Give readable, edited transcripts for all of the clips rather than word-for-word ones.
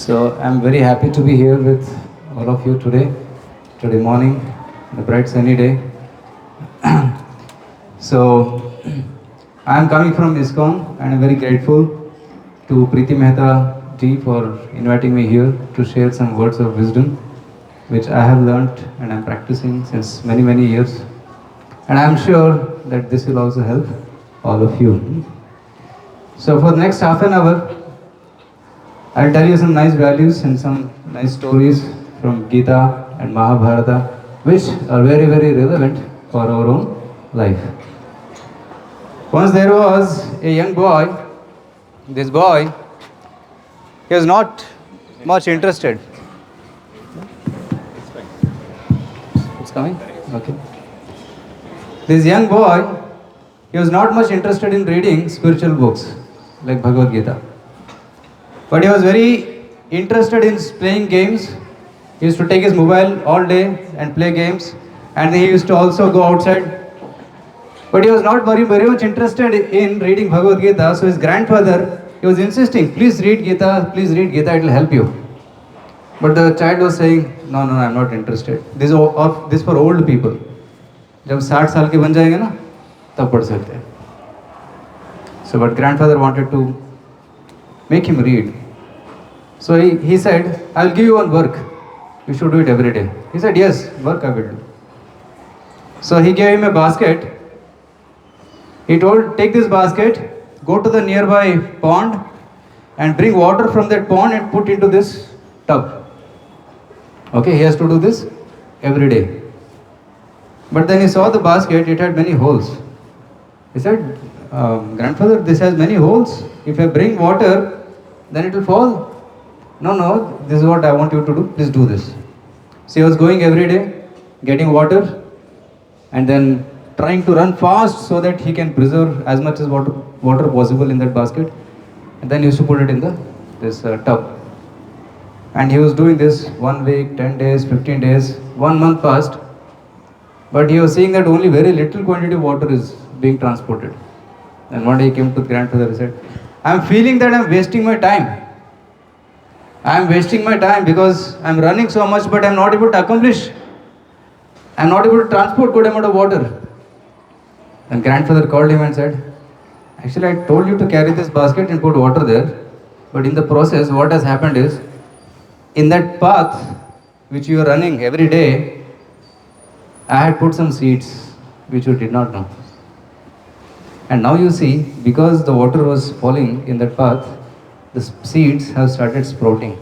So I'm very happy to be here with all of you today morning, on a bright sunny day. So I'm coming from ISKCON and I'm very grateful to Preeti Mehta ji for inviting me here to share some words of wisdom which I have learnt and I'm practicing since many years. And I'm sure that this will also help all of you. So for the next half an hour, I'll tell you some nice values and some nice stories from Gita and Mahabharata, which are very relevant for our own life. Once there was a young boy. This boy, he was not much interested. It's coming? Okay. This young boy, he was not much interested in reading spiritual books like Bhagavad Gita. But he was very interested in playing games. He used to take his mobile all day and play games. And he used to also go outside. But he was not very much interested in reading Bhagavad Gita. So his grandfather, he was insisting, please read Gita, it will help you. But the child was saying, no, I'm not interested. This is for old people. जब 60 साल के बन जाएंगे ना तब पढ़ सकते हैं. So but grandfather wanted to make him read. So he said, I will give you one work. You should do it every day. He said, yes, work I will do. So he gave him a basket. He told, take this basket, go to the nearby pond and bring water from that pond and put into this tub. Okay, he has to do this every day. But then he saw the basket, it had many holes. He said, grandfather, this has many holes. If I bring water, then it will fall. No, this is what I want you to do. Please do this. So he was going every day, getting water, and then trying to run fast so that he can preserve as much as water possible in that basket. And then he used to put it in this tub. And he was doing this 1 week, 10 days, 15 days, 1 month passed. But he was seeing that only very little quantity of water is being transported. And one day he came to the grandfather and said, I am feeling that I am wasting my time. I am wasting my time because I am running so much but I am not able to accomplish. I am not able to transport good amount of water. Then grandfather called him and said, actually I told you to carry this basket and put water there. But in the process what has happened is, in that path which you are running every day, I had put some seeds which you did not know. And now you see, because the water was falling in that path, the seeds have started sprouting.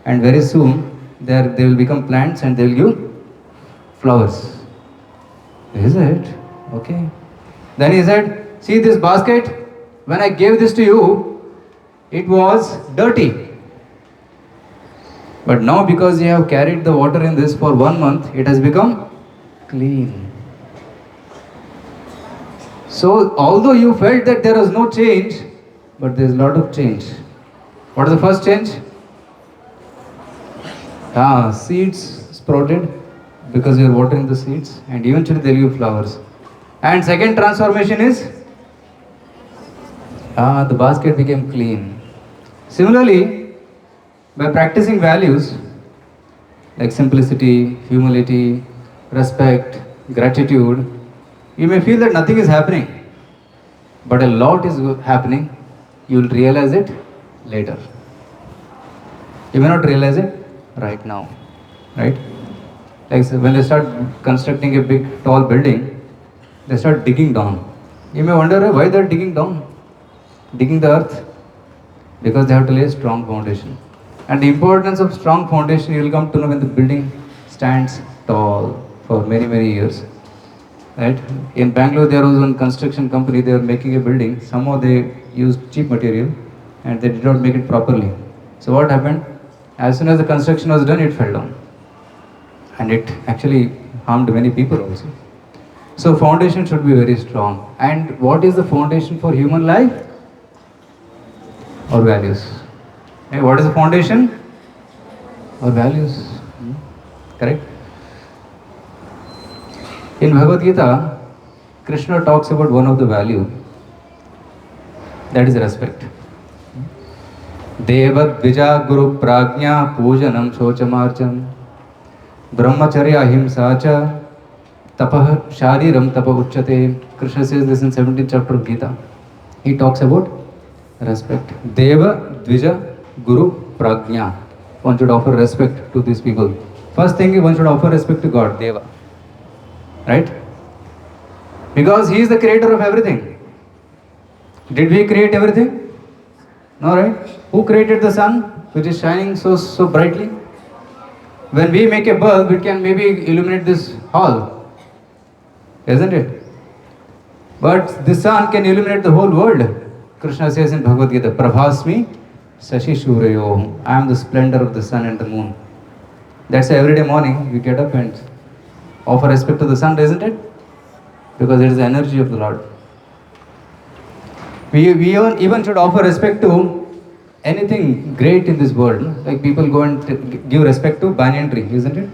And very soon, they will become plants and they will give flowers. Is it? Okay. Then he said, see this basket, when I gave this to you, it was dirty. But now because you have carried the water in this for 1 month, it has become clean. So although you felt that there was no change, but there is a lot of change. What is the first change? Seeds sprouted because you are watering the seeds and eventually they will give flowers. And second transformation is, the basket became clean. Similarly, by practicing values like simplicity, humility, respect, gratitude, you may feel that nothing is happening, but a lot is happening. You will realize it later. You may not realize it right now, right? Like when they start constructing a big tall building, they start digging down. You may wonder why they are digging down, digging the earth, because they have to lay a strong foundation. And the importance of strong foundation you will come to know when the building stands tall for many years. Right? In Bangalore, there was one construction company, they were making a building. Somehow they used cheap material and they did not make it properly. So what happened? As soon as the construction was done, it fell down. And it actually harmed many people also. So foundation should be very strong. And what is the foundation for human life? Our values. Okay, what is the foundation? Our values. Correct? In Bhagavad Gita, Krishna talks about one of the value, that is respect. Deva Dvija Guru Prajna Pujanam Shochamarcham Brahmacharya Ahimsa Cha Tapah Shariram Tapa Uchate. Krishna says this in 17th chapter of Gita. He talks about respect. Deva Dvija Guru Prajna. One should offer respect to these people. First thing, one should offer respect to God, Deva. Right? Because He is the creator of everything. Did we create everything? No, right? Who created the sun, which is shining so brightly? When we make a bulb, it can maybe illuminate this hall, isn't it? But the sun can illuminate the whole world. Krishna says in Bhagavad Gita, Prabhasmi Sashi Shurayo. I am the splendor of the sun and the moon. That's why every day morning we get up and offer respect to the sun, isn't it? Because it is the energy of the Lord. We even should offer respect to anything great in this world. Like people go and give respect to banyan tree, isn't it?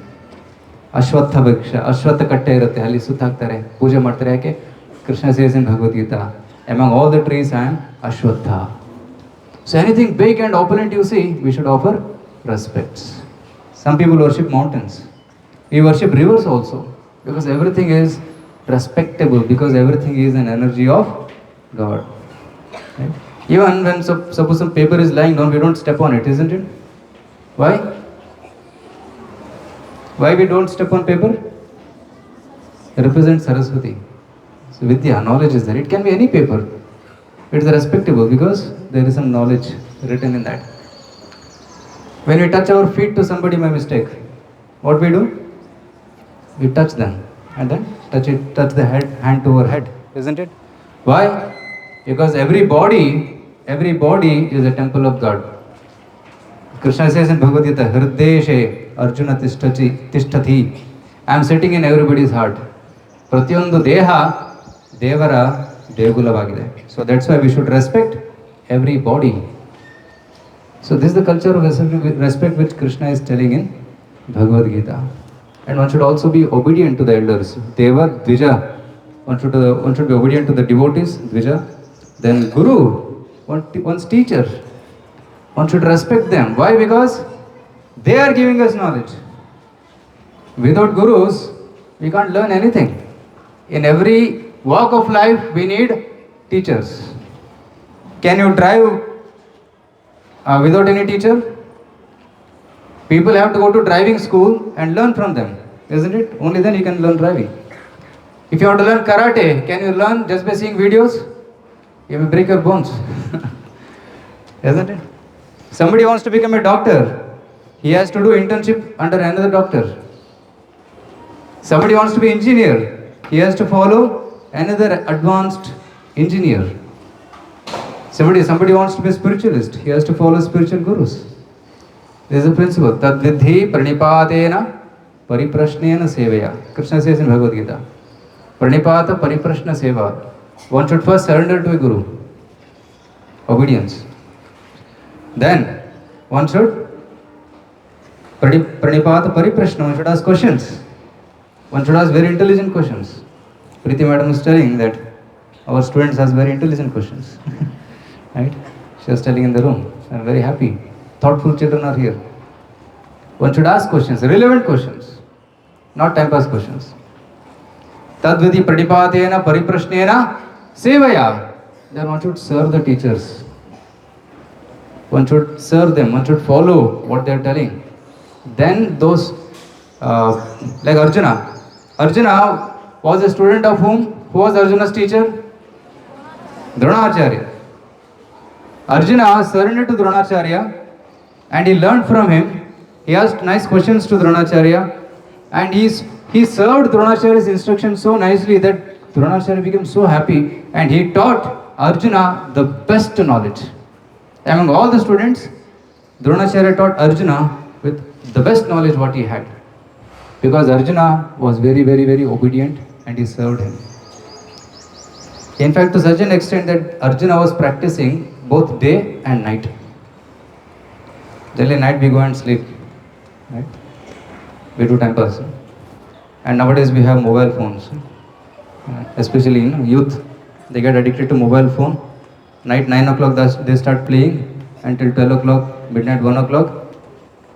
Ashwatha Bhiksha, Ashwatha Katte irutte, ali suttaktare, puja ಮಾಡ್ತಾರೆ ಯಾಕೆ? Krishna says in Bhagavad Gita, among all the trees I am Ashwatha. So anything big and opulent you see, we should offer respects. Some people worship mountains. We worship rivers also, because everything is respectable, because everything is an energy of God. Right? Even when suppose some paper is lying down, we don't step on it, isn't it? Why? Why we don't step on paper? It represents Saraswati. So Vidya, knowledge is there. It can be any paper. It is respectable because there is some knowledge written in that. When we touch our feet to somebody by mistake, what we do? We touch them and then touch the hand to our head, isn't it? Why? Because every body is a temple of God. Krishna says in Bhagavad Gita, Hrideshe Arjuna Tishtati. I am sitting in everybody's heart. Pratyondu Deha Devara Degulavagide. So that's why we should respect every body. So this is the culture of respect which Krishna is telling in Bhagavad Gita. And one should also be obedient to the elders. Deva, Dvija. One should be obedient to the devotees, Dvija. Then Guru, one's teacher. One should respect them. Why? Because they are giving us knowledge. Without gurus, we can't learn anything. In every walk of life, we need teachers. Can you drive without any teacher? People have to go to driving school and learn from them, isn't it? Only then you can learn driving. If you want to learn karate, can you learn just by seeing videos? You will break your bones, isn't it? Somebody wants to become a doctor, he has to do internship under another doctor. Somebody wants to be engineer, he has to follow another advanced engineer. Somebody wants to be a spiritualist, he has to follow spiritual gurus. This is the principle. Tad vidhi pranipadena pariprashnena sevaya. Krishna says in Bhagavad Gita. Pranipata pariprashna seva. One should first surrender to a guru. Obedience. Then one should pranipata pariprashna. One should ask questions. One should ask very intelligent questions. Preeti madam is telling that our students ask very intelligent questions. Right? She was telling in the room. I am very happy. Thoughtful children are here. One should ask questions, relevant questions, not time pass questions. Tadvidi pradipatena pariprashnena sevaya. Then one should serve the teachers. One should serve them. One should follow what they are telling. Then those, like Arjuna. Arjuna was a student of whom? Who was Arjuna's teacher? Dronacharya. Arjuna surrendered to Dronacharya and he learned from him. He asked nice questions to Dronacharya and he served Dronacharya's instructions so nicely that Dronacharya became so happy and he taught Arjuna the best knowledge. Among all the students, Dronacharya taught Arjuna with the best knowledge what he had. Because Arjuna was very, very, very obedient and he served him. In fact, to such an extent that Arjuna was practicing both day and night. Daily night we go and sleep. Right? We do time pass. And nowadays we have mobile phones. Especially in youth, they get addicted to mobile phone. Night 9 o'clock they start playing until 12 o'clock, midnight, 1 o'clock.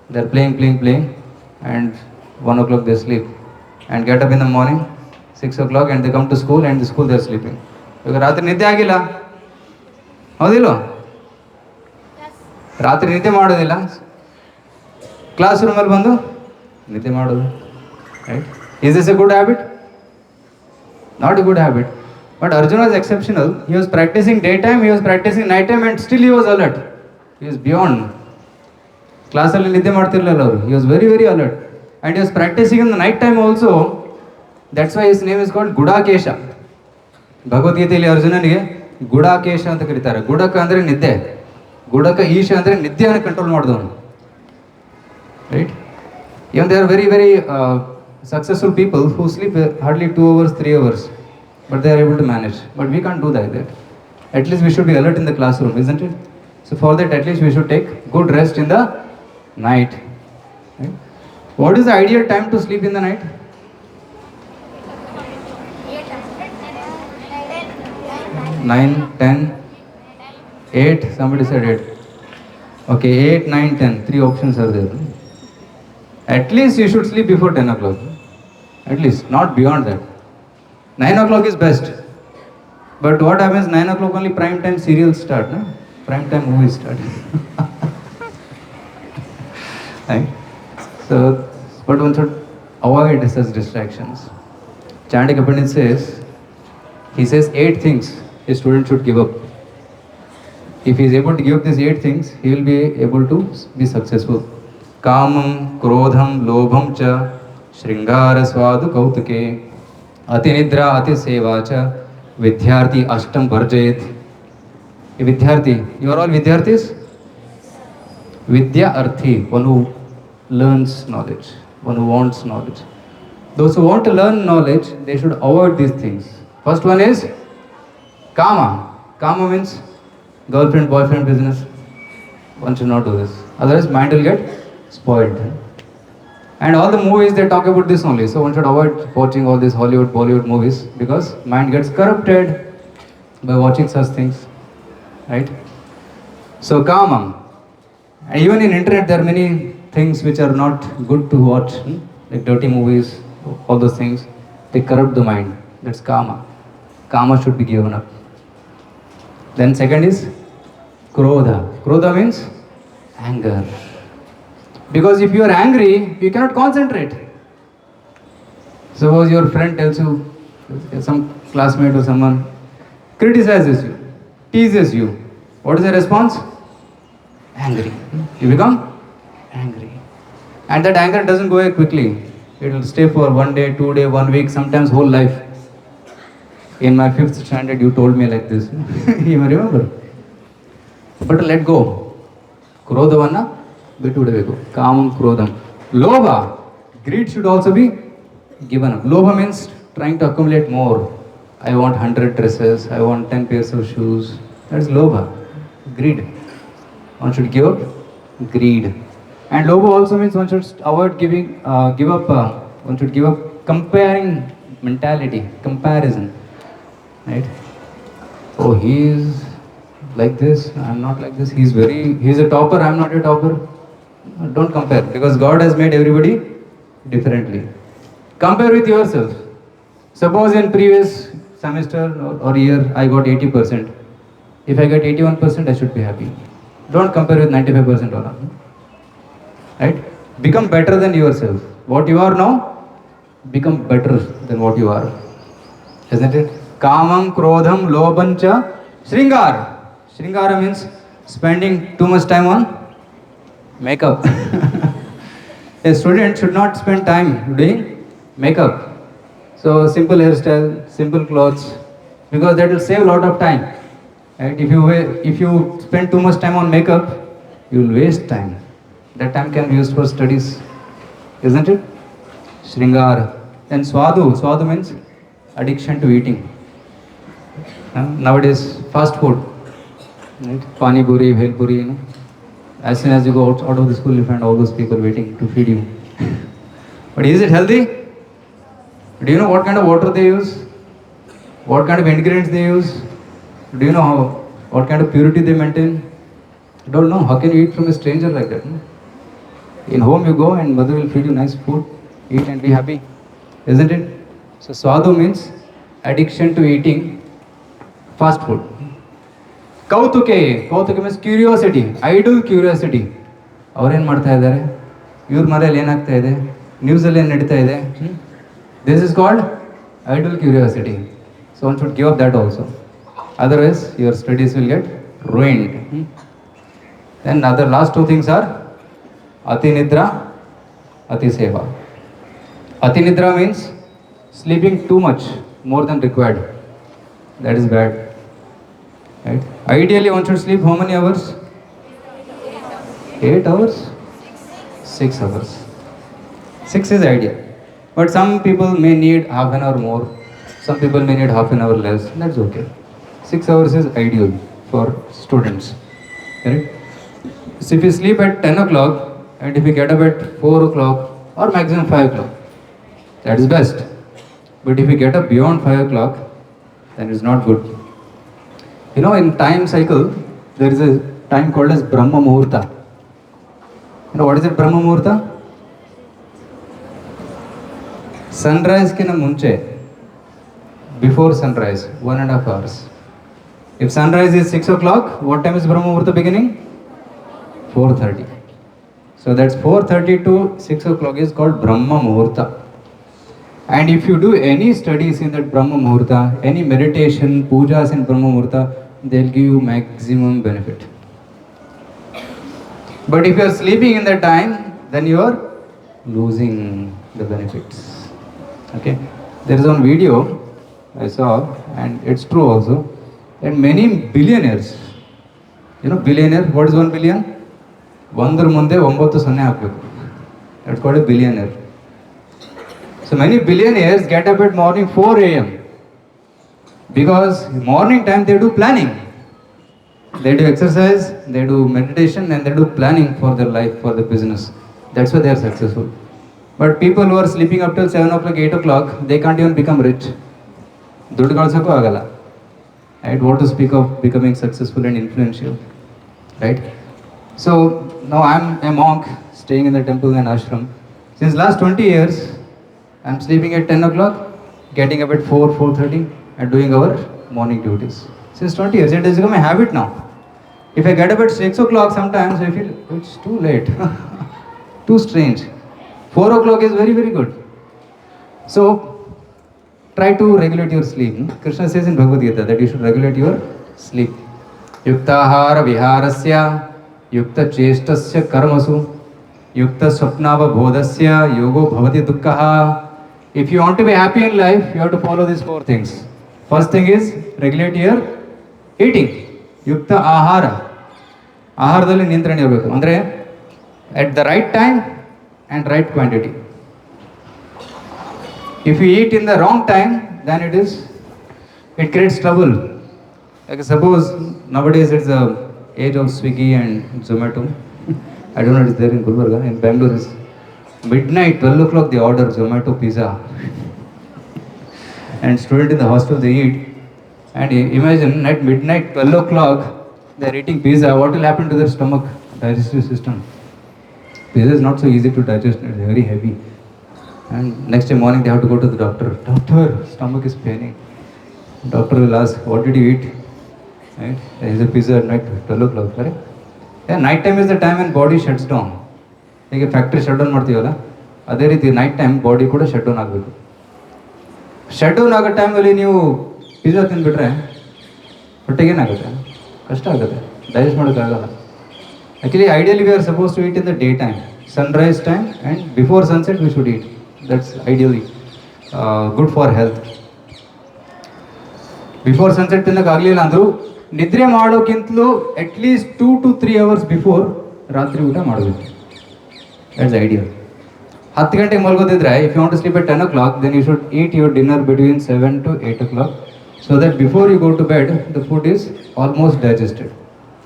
They're playing, and 1 o'clock they sleep. And get up in the morning, 6 o'clock, and they come to school, and in the school they're sleeping. ಇವಾಗ ರಾತ್ರಿ ನಿದ್ದೆ ಆಗಿಲ್ಲ, ಹೌದಿಲ್ಲ? ರಾತ್ರಿ ನಿದ್ದೆ ಮಾಡೋದಿಲ್ಲ, class ರೂಮಲ್ಲಿ ಬಂದು ನಿದ್ದೆ ಮಾಡೋದು. Right? Is this a good habit? Not a good habit. But Arjuna was exceptional. He was practicing daytime, he was practicing nighttime, and still he was alert. He was beyond. Classally nidde ಮಾಡ್ತಿರ್ಲಿಲ್ಲ ಅವರು. He was very, very alert. And he was practicing in the night time also. That's why his name is called Gudakesha. ಭಗವದ್ಗೀತೆಯಲ್ಲಿ ಅರ್ಜುನನಿಗೆ ಗುಡಾಕೇಶ ಅಂತ ಕರೀತಾರೆ. ಗುಡಕ ಅಂದರೆ ನಿದ್ದೆ, ಗುಡಕ ಈಶ ಅಂದರೆ ನಿದ್ದೆಯನ್ನು control ಮಾಡಿದವನು. Right? Even they are very, very successful people who sleep hardly 2 hours, 3 hours, but they are able to manage. But we can't do that. At least we should be alert in the classroom, isn't it? So for that, at least we should take good rest in the night. Right? What is the ideal time to sleep in the night? 9, 10, 8. Somebody said 8. Okay, 8, 9, 10. 3 options are there. At least you should sleep before 10 o'clock. At least, not beyond that. 9 o'clock is best. But what happens, 9 o'clock only prime time serials start, no? Prime time movies start. Right? So, but one should avoid such distractions. Chanakya Pandit says, he says 8 things a student should give up. If he is able to give up these 8 things, he will be able to be successful. Kamam, Krodham, Lobham cha, Shringara Swadu Kautuke, Ati Nidra, Ati Seva cha, Vidyarthi Ashtam Varjayet. Vidyarthi, you are all Vidyarthis? Vidya Arthi, one who learns knowledge, one who wants knowledge. Those who want to learn knowledge, they should avoid these things. First one is Kama. Kama means girlfriend, boyfriend business. One should not do this. Otherwise, mind will get spoiled. And all the movies, they talk about this only. So one should avoid watching all these Hollywood, Bollywood movies because mind gets corrupted by watching such things. Right? So Kama. And even in internet, there are many things which are not good to watch. Like dirty movies, all those things. They corrupt the mind. That's Kama. Kama should be given up. Then second is Krodha. Krodha means anger. Because if you are angry, you cannot concentrate. Suppose your friend tells you, some classmate or someone criticizes you, teases you. What is the response? Angry. You become angry. And that anger doesn't go away quickly. It will stay for 1 day, 2 days, 1 week, sometimes whole life. In my 5th standard, you told me like this. You may remember. But let go. Krodhavanna bitu bidabeku. Kamam, Krodham. Lobha, greed should also be given up. Lobha means trying to accumulate more. I want 100 dresses. I want 10 pairs of shoes. That's Lobha. Greed. One should give up greed. And Lobha also means one should avoid give up. One should give up comparing mentality, comparison. Right? Oh, he is like this, I am not like this. He is a topper, I am not a topper. Don't compare, because God has made everybody differently. Compare with yourself. Suppose in previous semester or year I got 80%. If I get 81%, I should be happy. Don't compare with 95% or not. Right? Become better than yourself. What you are now, become better than what you are. Isn't it? Kamam, Krodham, Lobhancha, Shringar. Shringara means spending too much time on makeup. A student should not spend time doing makeup. So simple hairstyle, simple clothes, because that will save a lot of time. Right? If you spend too much time on makeup, you will waste time. That time can be used for studies, isn't it? Shringara. Then Swadu. Swadu means addiction to eating. Nowadays, fast food. Right? Pani puri, bhel puri, you know. As soon as you go out of the school, you find all those people waiting to feed you. But is it healthy? Do you know what kind of water they use? What kind of ingredients they use? Do you know what kind of purity they maintain? I don't know, how can you eat from a stranger like that? No? In home you go and mother will feed you nice food, eat and be happy, isn't it? So swadu means addiction to eating fast food. ಕೌತುಕೆ means curiosity, idle curiosity. ಅವ್ರೇನು ಮಾಡ್ತಾ ಇದ್ದಾರೆ, ಇವ್ರ ಮನೇಲಿ ಏನಾಗ್ತಾ ಇದೆ, ನ್ಯೂಸಲ್ಲಿ ಏನು ನಡೀತಾ ಇದೆ. This is called idle curiosity. So one should give up that also, otherwise your studies will get ruined. Then other last two things are Ati Nidra, Ati Seva. Ati Nidra means sleeping too much, more than required. That is bad. Right? Ideally, one should sleep how many hours? 8 hours? 6 hours. 6 is ideal. But some people may need half an hour more. Some people may need half an hour less. That's okay. 6 hours is ideal for students. Correct? So if you sleep at 10 o'clock and if you get up at 4 o'clock or maximum 5 o'clock, that is best. But if you get up beyond 5 o'clock, then it's not good. You know, in time cycle, there is a time called as Brahma Muhurta. You know what is it, Brahma Muhurta? Sunrise kina munche, before sunrise, 1.5 hours. If sunrise is 6 o'clock, what time is Brahma Muhurta beginning? 4:30. So that's 4:30 to 6 o'clock is called Brahma Muhurta. And if you do any studies in that Brahma Muhurta, any meditation, pujas in Brahma Muhurta, they'll give you maximum benefit. But if you are sleeping in that time, then you are losing the benefits. Okay? There is one video I saw, and it's true also, and many billionaires, you know, billionaire, what is 1 billion? ಒಂದರ ಮುಂದೆ 9 ಸೊನ್ನೆ ಹಾಕಬೇಕು. That's called a billionaire. So many billionaires get up at morning 4 a.m. because morning time they do planning. They do exercise, they do meditation, and they do planning for their life, for their business. That's why they are successful. But people who are sleeping up till 7 o'clock, 8 o'clock, they can't even become rich. ದುಡ್ಡು ಗಳಿಸೋಕ್ಕೂ ಆಗಲ್ಲ. Right? What to speak of becoming successful and influential. Right? So now I'm a monk staying in the temple and ashram. Since last 20 years, I'm sleeping at 10 o'clock, getting up at 4, 4:30 and doing our morning duties. Since 20 years, it has become a habit now. If I get up at 6 o'clock sometimes, I feel it's too late, too strange. 4 o'clock is very, very good. So try to regulate your sleep. Krishna says in Bhagavad Gita that you should regulate your sleep. Yuktahara viharasya युक्त चेष्टस्य कर्मसु युक्त स्वप्नावबोधस्य योगो भवति दुःखः. If you want to be happy in life, you have to follow these 4 things. First thing is regulate your eating. ಯುಕ್ತ ಆಹಾರ, ಆಹಾರದಲ್ಲಿ ನಿಯಂತ್ರಣ ಇರಬೇಕು. ಅಂದರೆ at the right time and right quantity. If you eat in the wrong time, then it creates trouble. Like suppose nowadays it's a age of Swiggy and Zomato. I don't know if it's there in Gulbarga. In Bangalore is midnight, 12 o'clock they order Zomato pizza. And students in the hostel they eat. And imagine at midnight, 12 o'clock, they are eating pizza. What will happen to their stomach, digestive system? Pizza is not so easy to digest, it's very heavy. And next day morning they have to go to the doctor. Doctor, stomach is paining. Doctor will ask, what did you eat? Right? There is a pizza at night, 12 o'clock, correct? Yeah, night time is the time when body shuts down. ಈಗ factory shut down ಮಾಡ್ತೀವಲ್ಲ, ಅದೇ ರೀತಿ night time body ಕೂಡ shut down ಆಗಬೇಕು. Shut down ಆಗೋ ಟೈಮಲ್ಲಿ ನೀವು pizza ತಿಂದುಬಿಟ್ರೆ ಹೊಟ್ಟೆಗೇನಾಗುತ್ತೆ, ಕಷ್ಟ ಆಗುತ್ತೆ, ಡೈಜೆಸ್ಟ್ ಮಾಡೋಕ್ಕಾಗಲ್ಲ. Actually ideally we are supposed to eat in the day time, sunrise time and before sunset we should eat. That's ideally good for health. Before sunset ತಿನ್ನೋಕ್ಕಾಗಲಿಲ್ಲ ಅಂದರೂ ನಿದ್ರೆ ಮಾಡೋಕ್ಕಿಂತಲೂ ಅಟ್ಲೀಸ್ಟ್ 2 to 3 hours ಬಿಫೋರ್ ರಾತ್ರಿ ಊಟ ಮಾಡಬೇಕು. That's ideal. 10 ಗಂಟೆಗೆ ಮಲ್ಗೋದಿದ್ರೆ, if you want to sleep at 10 o'clock, then you should eat your dinner between 7 to 8 o'clock, so that before you go to bed, the food is almost digested,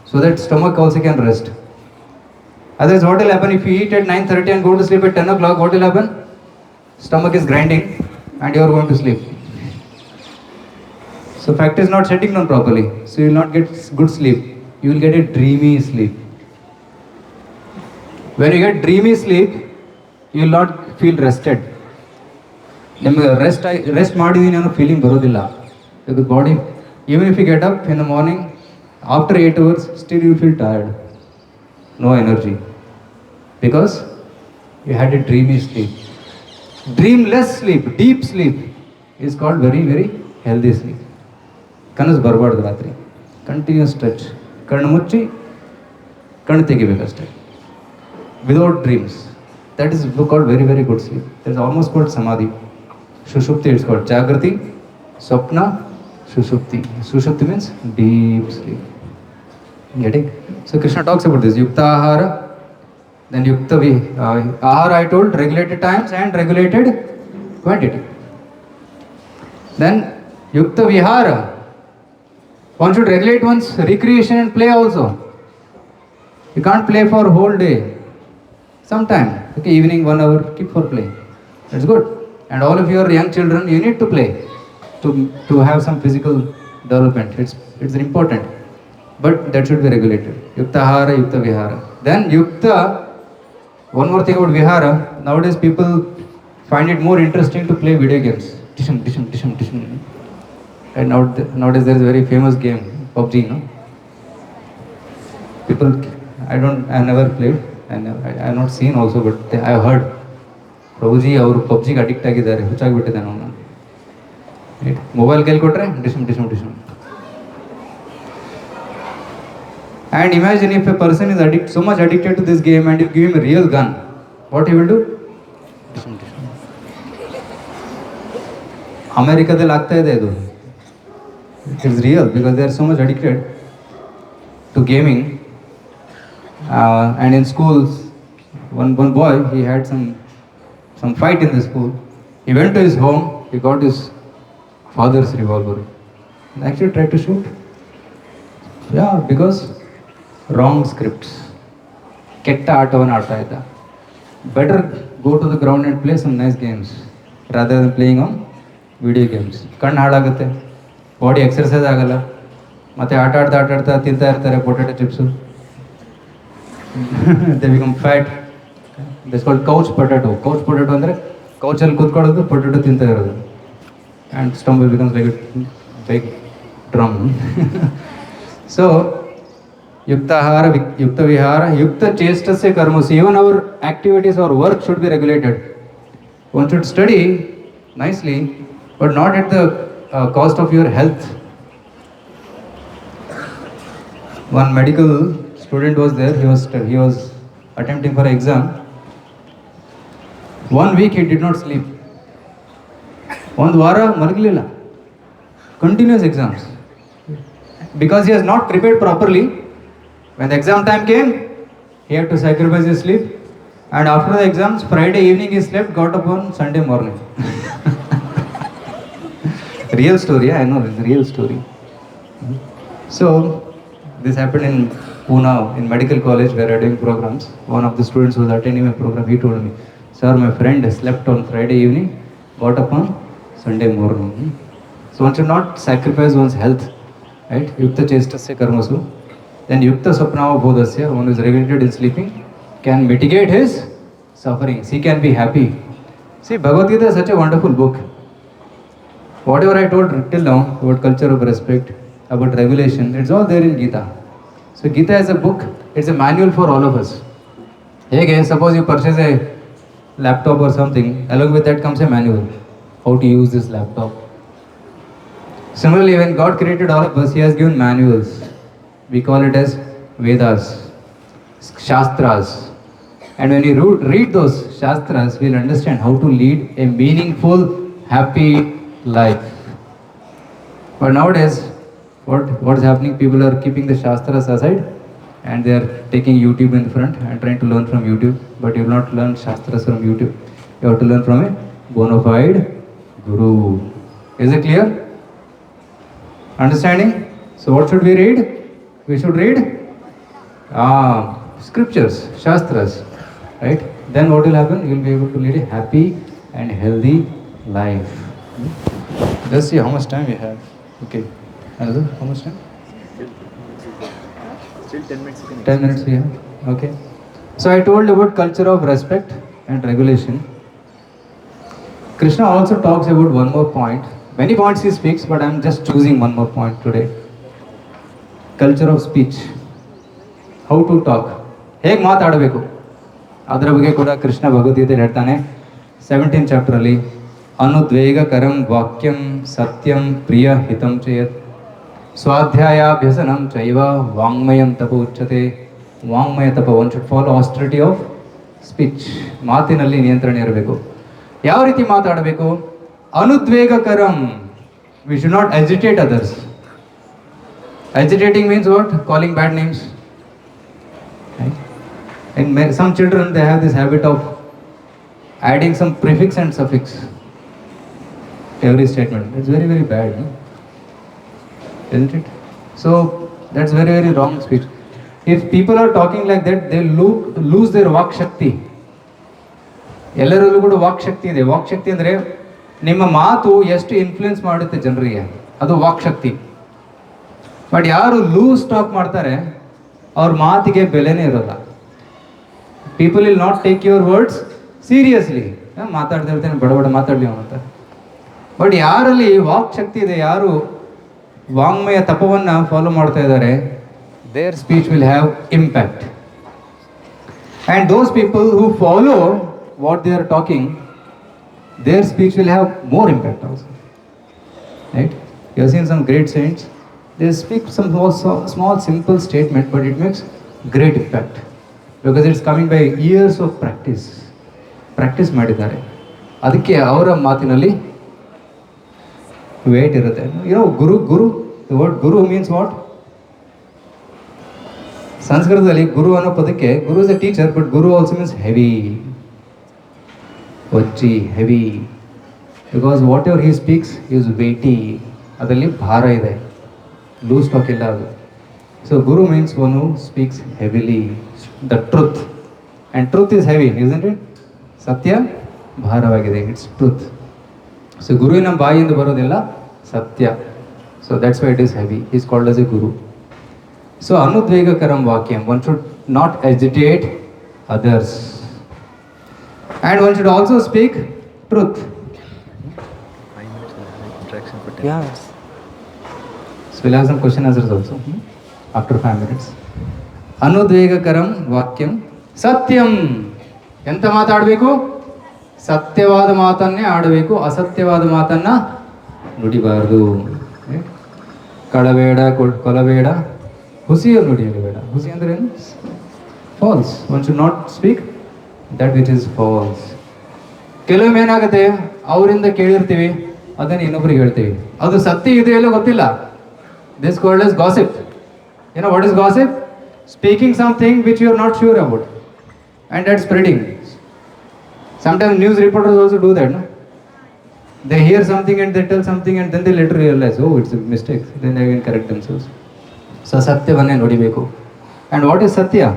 so that stomach also can rest. Otherwise, what will happen if you eat at 9:30 and go to sleep at 10 o'clock? What will happen? Stomach is grinding and you are going to sleep. So factor is not shutting down properly, so you will not get good sleep. You will get a dreamy sleep. When you get dreamy sleep, you will not feel rested. ನಿಮಗೆ rest ಮಾಡಿದ್ದೀನಿ ಅನ್ನೋ feeling ಬರೋದಿಲ್ಲ. ಇದು body, even if you get up in the morning after 8 hours, still you feel tired, no energy, because you had a dreamy sleep. Dreamless sleep, deep sleep is called very very healthy sleep. ಕನಸು ಬರಬಾರ್ದು ರಾತ್ರಿ, continuous stretch, ಕಣ್ಣು ಮುಚ್ಚಿ ಕಣ್ಣು ತೆಗಿಬೇಕಷ್ಟೇ, without dreams. That is called very very good sleep. That is almost called samadhi. Shushupti, it's called Jagrati, Swapna, Shushupti. Shushupti means deep sleep. Getting? So Krishna talks about this. Yukta Ahara, then Yukta Ahara I told, regulated times and regulated quantity. Then Yukta Vihara, one should regulate one's recreation and play also. You can't play for whole day. Sometime, okay, evening 1 hour, keep for play. That's good. And all of your young children, you need to play to have some physical development. It's important, but that should be regulated. Yukta Ahara, Yukta Vihara. Then Yukta, one more thing about Vihara. Nowadays people find it more interesting to play video games. Tisham, tisham, tisham, tisham. And nowadays there is a very famous game, PUBG, no? People, I never played, I have not seen also, but I have heard. Prabhuji ಅವರು ಪಬ್ಜಿಗೆ addict ಆಗಿದ್ದಾರೆ, ಹುಚ್ಚಾಗಿಬಿಟ್ಟಿದ್ದಾನೆ ಅವನು. Mobile ಕೈಲಿ ಕೊಟ್ಟರೆ ಡಿಶಮ್ ಡಿಶಮ್ ಡಿಶಮ್. And imagine if a person is so much addicted to this game and you give him a real gun, what he will do? ಡಿಶಮ್ ಡಿಶಮ್. ಅಮೆರಿಕಾದಲ್ಲಿ ಆಗ್ತಾ ಇದೆ ಇದು. It is real because they are so much addicted to gaming. And in schools, one boy, he had some fight in the school. He went to his home, he got his father's revolver and actually tried to shoot. Yeah, because wrong scripts. Ketta aatavana aata idda. Better go to the ground and play some nice games rather than playing on video games. Kannu ಹಾಳಾಗುತ್ತೆ, body exercise ಆಗಲ್ಲ, ಮತ್ತೆ ಆಟ ಆಡ್ತಾ ತಿಂತಾ ಇರ್ತಾರೆ potato chips. They become fat. That's called couch potato. Couch potato ಅಂದರೆ ಕೌಚಲ್ಲಿ ಕೂತ್ಕೊಳ್ಳೋದು, potato ತಿಂತಾ ಇರೋದು. And stomach becomes like a big drum. So, Yukta Ahara, Yukta Vihara, Yukta Chestasya Karmasu. Even our activities or work should be regulated. One should study nicely, but not at the cost of your health. One medical student was there, he was attempting for exam. 1 week he did not sleep. 1 ವಾರ ಮಲಗಲಿಲ್ಲ, continuous exams. Because he has not prepared properly, when the exam time came, he had to sacrifice his sleep. And after the exams, Friday evening he slept, got up on Sunday morning. Real story, I know, it's a real story. So, this happened in Pune, in medical college where I doing programs. One of the students who was attending my program, he told me, "Sir, my friend slept on Friday evening, got up on Sunday morning." So one should not sacrifice one's health, right? Yukta Chestasya Karmasu. Then Yukta Swapnava Bodhasya, one who is regulated in sleeping, can mitigate his sufferings. He can be happy. See, Bhagavad Gita is such a wonderful book. Whatever I told till now about culture of respect, about regulation, it's all there in Gita. So Gita is a book, it's a manual for all of us. Again, suppose you purchase a laptop or something, along with that comes a manual, how to use this laptop. Similarly, when God created all of us, He has given manuals. We call it as Vedas, Shastras. And when you read those Shastras, we'll understand how to lead a meaningful, happy life. But nowadays, what is happening? People are keeping the Shastras aside and they are taking YouTube in front and trying to learn from YouTube. But you will not learn Shastras from YouTube. You have to learn from a bona fide Guru. Is it clear? Understanding? So what should we read? We should read scriptures, Shastras, right? Then what will happen? You will be able to lead a happy and healthy life. Let's see how much time we have. Okay. Another? How much time? Still 10 minutes. 10 minutes we have. Okay. So I told about culture of respect and regulation. Krishna also talks about one more point. Many points he speaks, but I am just choosing one more point today. Culture of speech. How to talk. ಹೇಗೆ ಮಾತಾಡಬೇಕು ಅದರ ಬಗ್ಗೆ ಕೂಡ ಕೃಷ್ಣ ಭಗವದ್ಗೀತೆಯಲ್ಲಿ ಹೇಳ್ತಾನೆ. 17th ಚಾಪ್ಟ್ರಲ್ಲಿ ಅನುದ್ವೇಗಕರಂ ವಾಕ್ಯಂ ಸತ್ಯಂ ಪ್ರಿಯ ಹಿತಂ ಚೇತ್ ಸ್ವಾಧ್ಯಾಯಾಭ್ಯಸನಂ ಚೈವ ವಾಂಗ್ಮಯಂ ತಪ ಉಚ್ಯತೆ. ವಾಂಗ್ಮಯ ತಪ, one should follow austerity of speech. ಮಾತಿನಲ್ಲಿ ನಿಯಂತ್ರಣ ಇರಬೇಕು. ಯಾವ ರೀತಿ ಮಾತಾಡಬೇಕು? ಅನುದ್ವೇಗಕರಂ, we should not agitate others. Agitating means what? Calling bad names. Right? And some children, they have this habit of adding some prefix and suffix every statement. It's very, very bad, no? Isn't it? So that's very, very wrong speech. If people are talking like that, they lose their vak shakti. ಎಲ್ಲರಲ್ಲೂ ಕೂಡ walk ಶಕ್ತಿ ಇದೆ. Walk ಶಕ್ತಿ ಅಂದರೆ ನಿಮ್ಮ ಮಾತು ಎಷ್ಟು influence ಮಾಡುತ್ತೆ ಜನರಿಗೆ, ಅದು ವಾಕ್ ಶಕ್ತಿ. ಬಟ್ ಯಾರು ಲೂಸ್ ಟಾಕ್ ಮಾಡ್ತಾರೆ ಅವ್ರ ಮಾತಿಗೆ ಬೆಲೆನೇ ಇರೋಲ್ಲ. People will not take your words seriously. ಮಾತಾಡ್ತಾ ಇರ್ತೇನೆ, ಬಡ ಬಡ ಮಾತಾಡಲಿ ಅಂತ. ಬಟ್ ಯಾರಲ್ಲಿ ವಾಕ್ ಶಕ್ತಿ ಇದೆ, ಯಾರು ವಾಂಗ್ಮಯ ತಪವನ್ನು ಫಾಲೋ ಮಾಡ್ತಾ ಇದ್ದಾರೆ, their speech will have impact. And those people who follow what they are talking, their speech will have more impact also. Right? You have seen some great saints. They speak some small simple statement, but it makes great impact because it's coming by years of practice. Practice ಮಾಡಿದ್ದಾರೆ, ಅದಕ್ಕೆ ಅವರ ಮಾತಿನಲ್ಲಿ wait ಇರುತ್ತೆ. ಗುರು, the word guru means what? ಸಂಸ್ಕೃತದಲ್ಲಿ ಗುರು ಅನ್ನೋ ಪದಕ್ಕೆ, guru is a teacher, but guru also means heavy, ಒಚ್ಚಿ, heavy. Because whatever he speaks is weighty, ಅದರಲ್ಲಿ ಭಾರ ಇದೆ, ಲೂಸ್ ಟಾಕ್ ಇಲ್ಲ ಅದು. So guru means one who speaks heavily the truth, and truth is heavy, isn't it? ಸತ್ಯ ಭಾರವಾಗಿದೆ, it's truth. So ಗುರುವಿನ ಬಾಯಿಯಿಂದ ಬರೋದಿಲ್ಲ ಸತ್ಯ. So that's why it is heavy, is called as a guru. So ಅನುದ್ವೇಗಕರಂ ವಾಕ್ಯಂ, one should not agitate others, and one should also speak truth. Yes. So we'll have some question answers also after 5 minutes. ಅನುದ್ವೇಗಕರಂ ವಾಕ್ಯಂ ಸತ್ಯಂ. ಎಂತ ಮಾತಾಡಬೇಕು? ಸತ್ಯವಾದ ಮಾತನ್ನೇ ಆಡಬೇಕು, ಅಸತ್ಯವಾದ ಮಾತನ್ನು ನುಡಿಬಾರ್ದು. ಕಳಬೇಡ, ಕೊಲಬೇಡ, ಹುಸಿಯನ್ನು ನುಡಿಯಬೇಡ. ಹುಸಿ ಅಂದರೆ ಏನು? False. One should not speak that which is false. ಕೆಲವೊಮ್ಮೆ ಏನಾಗುತ್ತೆ, ಅವರಿಂದ ಕೇಳಿರ್ತೀವಿ, ಅದನ್ನು ಇನ್ನೊಬ್ರಿಗೆ ಹೇಳ್ತೀವಿ, ಅದು ಸತ್ಯ ಇದೆಯಲ್ಲ ಗೊತ್ತಿಲ್ಲ. This called as gossip. You know what is gossip? Speaking something which you are not sure about, and that's spreading. Sometimes news reporters also do that, no? They hear something and they tell something and then they later realize, oh, it's a mistake. Then they can correct themselves. So ಸತ್ಯವನ್ನೇ ನೋಡಿಬೇಕು. And what is ಸತ್ಯ?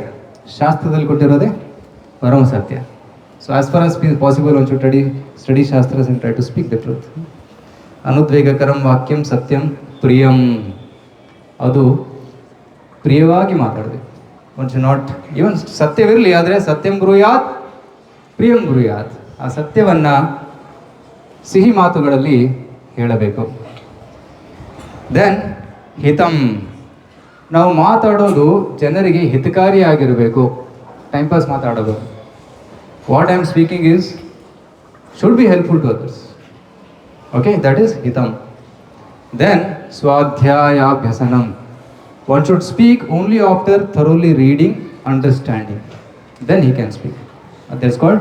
ಶಾಸ್ತ್ರದಲ್ಲಿ ಕೊಟ್ಟಿರೋದೇ ಪರಮ ಸತ್ಯ. So as far as possible, one should study shastras and try to speak the truth. ಅನುದ್ವೇಗಕರಂ ವಾಕ್ಯಂ ಸತ್ಯಂ ಪ್ರಿಯಂ, ಅದು ಪ್ರಿಯವಾಗಿ ಮಾತಾಡಬೇಕು. One should not, ಇವನ್ ಸತ್ಯವಿರಲಿ, ಆದರೆ ಸತ್ಯಂ ಬ್ರೂಯಾತ್ ಪ್ರಿಯಂ ಬ್ರೂಯಾತ್, ಆ ಸತ್ಯವನ್ನು ಸಿಹಿ ಮಾತುಗಳಲ್ಲಿ ಹೇಳಬೇಕು. ದೆನ್ ಹಿತಂ, ನಾವು ಮಾತಾಡೋದು ಜನರಿಗೆ ಹಿತಕಾರಿಯಾಗಿರಬೇಕು, ಟೈಮ್ ಪಾಸ್ ಮಾತಾಡೋದು. What I am speaking is should be helpful to others. Okay, that is ಹಿತಂ. Then swadhyayabhyasanam, one should speak only after thoroughly reading, understanding, then he can speak. That's called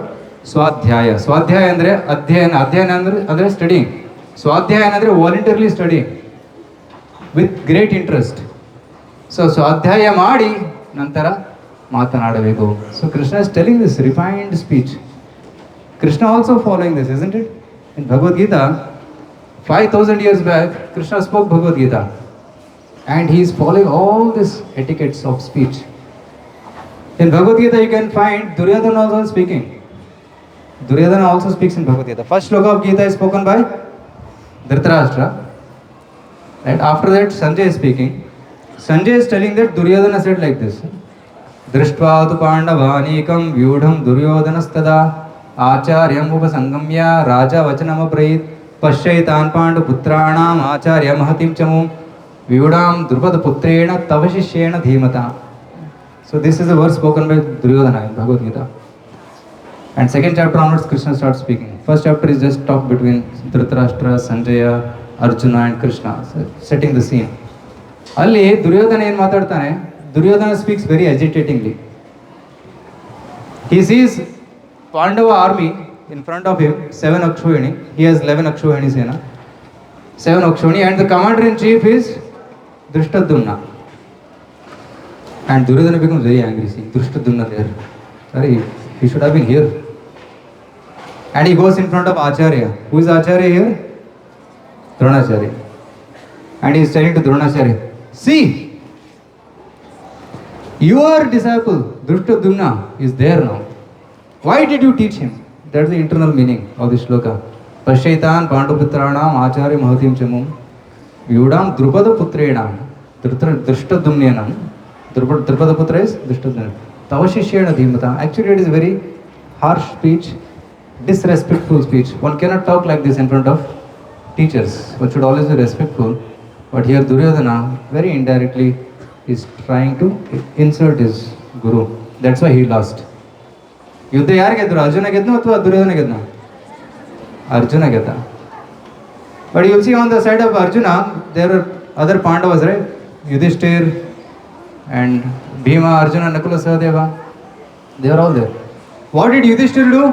swadhyaya. Swadhyaya ಅಂದರೆ ಅಧ್ಯಯನ, ಅಧ್ಯಯನ ಅಂದರೆ studying. ಸ್ವಾಧ್ಯಾಯ ಅಂದರೆ voluntarily studying with great interest. So ಸ್ವಾಧ್ಯಾಯ ಮಾಡಿ ನಂತರ ಮಾತನಾಡಬೇಕು. So Krishna is telling this refined speech. Krishna also following this, isn't it? In Bhagavad Gita, 5,000 years back, Krishna spoke Bhagavad Gita, and he is following all these etiquettes of speech. In Bhagavad Gita, you can find Duryodhana also speaking. Duryodhana also speaks in Bhagavad Gita. First sloka of Gita is spoken by Dhritarashtra. Right after that, Sanjay is speaking. Sanjay is telling that Duryodhana said like this. दृष्ट्वा तु पाण्डवानीकं व्यूढं दुर्योधनस्तदा आचार्यमुपसंगम्य राजा वचनमब्रवीत् पश्यैतान् पाण्डुपुत्राणाम् आचार्यमहतिं च मुं व्यूढां द्रुपदपुत्रेण तव शिष्येण धीमता. So this is a verse spoken by Duryodhana in Bhagavad Gita. And second chapter onwards, Krishna starts speaking. First chapter is just talk between Dhritarashtra, Sanjaya, Arjuna and Krishna, setting the scene. ಅಲ್ಲಿ ದುರ್ಯೋಧನ ಏನು ಮಾತಾಡ್ತಾನೆ, Duryodhana speaks very agitatingly. He sees Pandava army in front of him, 7 Akshauhini. He has 11 Akshauhini Sena. 7 Akshauhini and the commander in chief is Drishtadumna. And Duryodhana becomes very angry, seeing Drishtadumna there. Sorry, he should have been here. And he goes in front of Acharya. Who is Acharya here? Dronacharya. And he is telling to Dronacharya, see, your disciple Drishtadumna is there now. Why did you teach him? That's the internal meaning of this shloka. Pashaitan Panduputranam Acharya Mahatim Chamum Vyudam Drupada Putrena Drishtadumnyanam. Drupada Putra is Drishtadumna. Tavashishena Dhimata. Actually, it is very harsh speech, disrespectful speech. One cannot talk like this in front of teachers. One should always be respectful. But here Duryodhana very indirectly is trying to insult his guru. That's why he lost. ಯುದ್ಧ ಯಾರು ಗೆದ್ರು? ಅರ್ಜುನ ಗೆದ್ನು ಅಥವಾ Duryodhana ಗೆದ್ನ? Arjuna ಗೆದ್ದ. But you see on the side of Arjuna, there are other Pandavas, right? Yudhishthir and Bhima, Arjuna, Nakula, Sahadeva. They are all there. What did Yudhishthir do?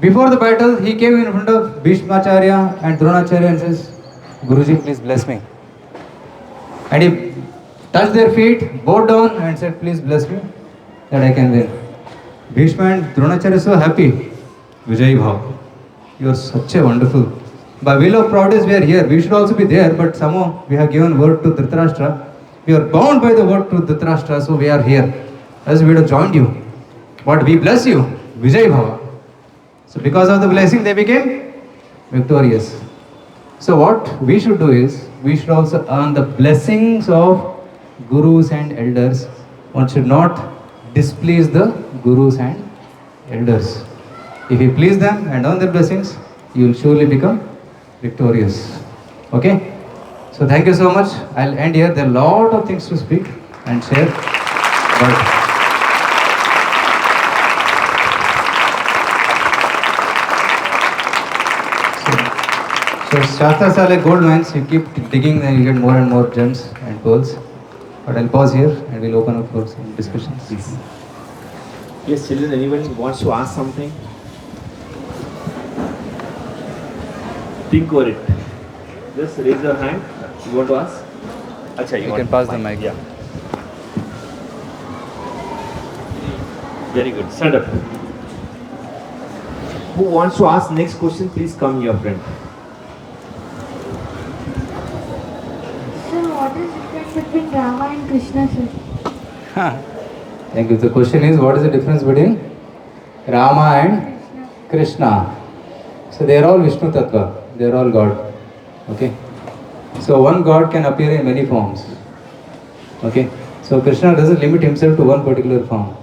Before the battle, he came in front of Bhishmacharya and Dronacharya and says, Guruji, please bless me. And he touched their feet, bowed down and said, please bless me that I can win. Bhishma and Dronacharya so happy. Vijay Bhav, you are such a wonderful. By will of Providence we are here. We should also be there, but somehow we have given word to Dhritarashtra. We are bound by the word to Dhritarashtra, so we are here. As we would have joined you. But we bless you. Vijay Bhava. So because of the blessing they became victorious. So what we should do is, we should also earn the blessings of gurus and elders. One should not displease the gurus and elders. If you please them and earn their blessings, you will surely become victorious. Okay? So thank you so much. I'll end here. There are a lot of things to speak and share. But so Shastras are like gold mines. You keep digging and you get more and more gems and pearls. But I'll pause here and we'll open up for some discussions. Please. Yes, children, anyone wants to ask something? Think over it. Just raise your hand. You want to ask? Acha, You can pass the mic. Yeah. Very good. Stand up. Who wants to ask next question? Please come here, friend. Sir, what is the difference between Rama and Krishna, sir? Thank you. The question is, what is the difference between Rama and Krishna? So they are all Vishnu Tattva. They are all God. Okay. So one God can appear in many forms. Okay. So Krishna doesn't limit himself to one particular form.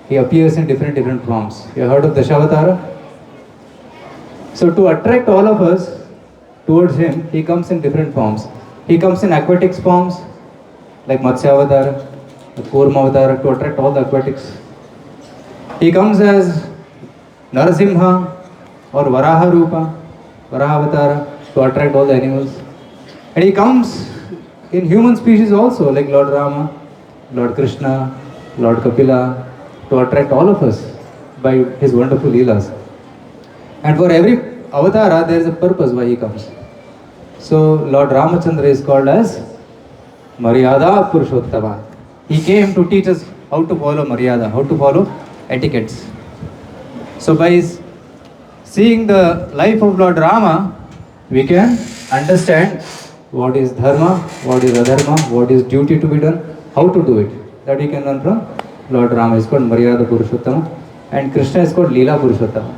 He appears in different forms. You have heard of Dashavatara? So to attract all of us towards him, he comes in different forms. He comes in aquatic forms like Matsyavatara, Kurmavatara, to attract all the aquatics. He comes as Narasimha or Varaha Rupa, Varahavatara, to attract all the animals. And he comes in human species also, like Lord Rama, Lord Krishna, Lord Kapila, to attract all of us by his wonderful leelas. And for every avatara, there is a purpose why he comes. So Lord Ramachandra is called as Maryada Purushottama. He came to teach us how to follow Maryada, how to follow etiquettes. So by seeing the life of Lord Rama, we can understand what is dharma, what is adharma, what is duty to be done, how to do it. That we can learn from Lord Rama. Is called Maryada Purushottama, and Krishna is called Leela Purushottama.